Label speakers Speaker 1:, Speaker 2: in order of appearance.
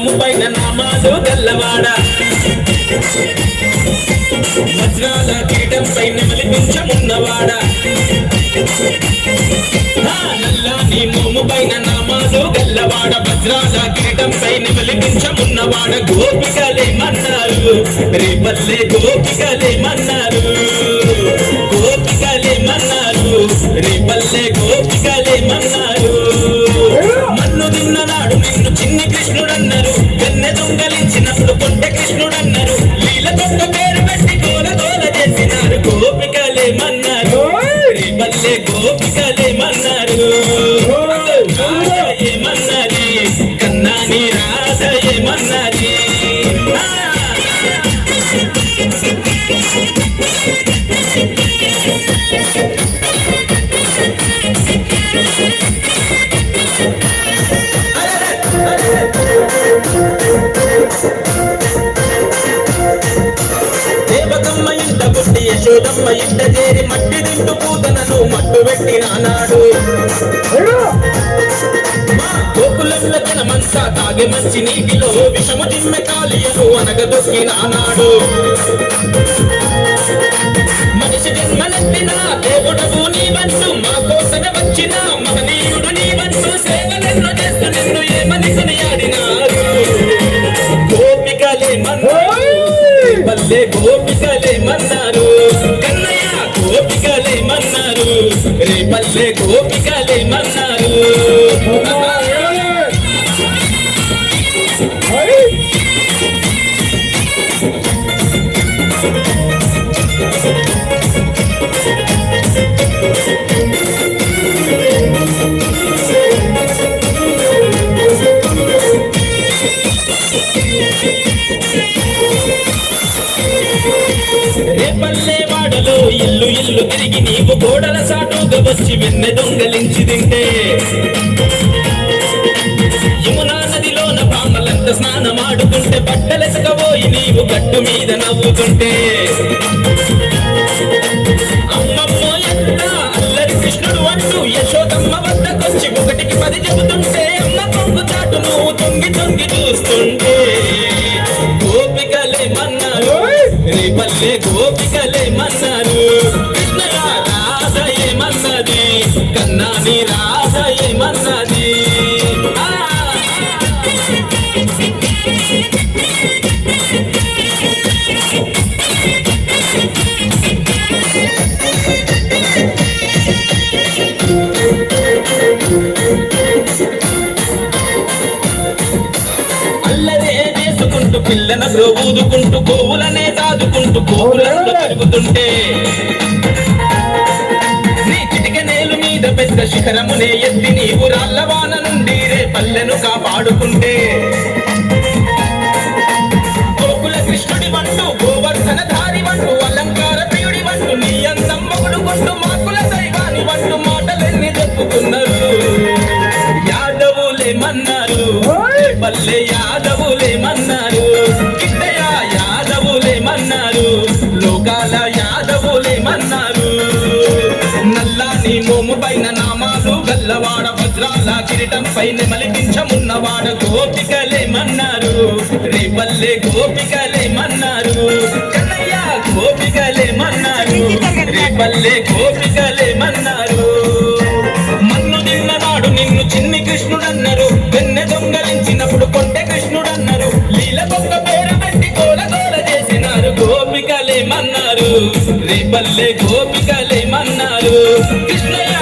Speaker 1: మోము పైన నామాలు గల్లవాడ వజ్రాల కిరీటం పైన మలిపించమున్నవాడ నల్లాని మోము పైన నామాలు గల్లవాడ వజ్రాల కిరీటం పైన మలిపించమున్నవాడ గోపికలేమన్నారు రేపల్లె గోపికలేమన్నారు గోపికలేమన్నారు రేపల్లె గోపికలేమన్నారు మన్ను తిన్ననాడు నిన్ను చిన్ని కృష్ణుడన్నారు వెన్నె దొంగలించినప్పుడు కొంటె కృష్ణుడన్నారు లీల కొండ పేరు పెట్టి గోల గోల చేసినారు గోపికలేమన్నారు రేపల్లె గోపికలేమన్నారు ఏమన్నది కన్నాని రాధ ఏమన్నది దేవతమ్మ ఇంట పుట్టి యశోదమ్మ ఇంట చేరి మట్టి తింటూ పూతనను మట్టు పెట్టినాడు మా గోకులంలో జనమంతా తాగే మంచి నీటిలో విషము దిమ్మె కాలియను అనగదొక్కినాడు మనిషి జన్మలెత్తిన దేవుడవు నీవంటూ మా కోసన వచ్చిన మహనీయుడు నీవంటూ సేవలెన్నో చేస్తూ నిన్ను ఏమని కొనియాడినారు గోపికలేమన్నారు పల్లె గోపికలేమన్నారు కన్నయ్య గోపికలేమన్నారు రేపల్లె గోపికలేమన్నారు రేపల్లె వాడలో ఇల్లు ఇల్లు తిరిగి నీవు గోడల సాటుగా వచ్చి వెన్నె దొంగలించి తింటే యమునా నదిలోన పామలంత స్నానమాడుతుంటే బట్టలెసకపోయి నీవు గట్టు మీద నవ్వుతుంటే అమ్మమ్మో ఎంత అల్లరి కృష్ణుడు అంటూ యశోదమ్మ వద్దకొచ్చి 1కి 10 చెబుతుంటే అమ్మ కొంగు చాటు నువ్వు తొంగి తొంగి చూస్తుంటే గోపికలేమన్నారు రేపల్లె గోపికలేమన్నారు కృష్ణయ్య రాధ ఏమన్నది కన్నాని రాధ ఏమన్నది అల్లరే చేసుకుంటూ పిల్లనలో ఊదుకుంటూ గోవులనే దాదుకుంటూ గోవులలో తిరుగుతుంటే నీ చిటిక నేలు మీద పెద్ద శిఖరమునే ఎత్తి నీవు రాళ్ళవాన నుండి రేపల్లెను కాపాడుకుంటే గోకుల కృష్ణుడి వంటూ గోవర్ధన ధారి వంటూ అలంకార ప్రియుడి వంటూ నీ అందమ్మగుడు వంటూ మాకుల దైవాని వంటూ మాటలెన్ని చెప్పుకున్నారు యాదవులేమన్నారు పల్లె యాదవులేమన్నారు కిట్టయ్య యాదవులేమన్నారు లోకాల యాదవులేమన్నారు నల్లాని మోము పైన నామాలు గల్లవాడ వజ్రాల కిరీటం పైన మలిపించమున్నవాడ గోపికలేమన్నారు రేపల్లె గోపికలేమన్నారు కన్నయ్య గోపికలేమన్నారు రేపల్లె గోపికలేమన్నారు మన్ను తిన్నవాడు నిన్ను చిన్ని కృష్ణుడన్నారు వెన్నె దొంగలించినప్పుడు కొంటె కృష్ణుడన్నారు లీల బొక్క పేరు పెట్టి గోల గోల చేసినారు గోపికలేమన్నారు రేపల్లె గోపికలేమన్నారు కృష్ణయ్య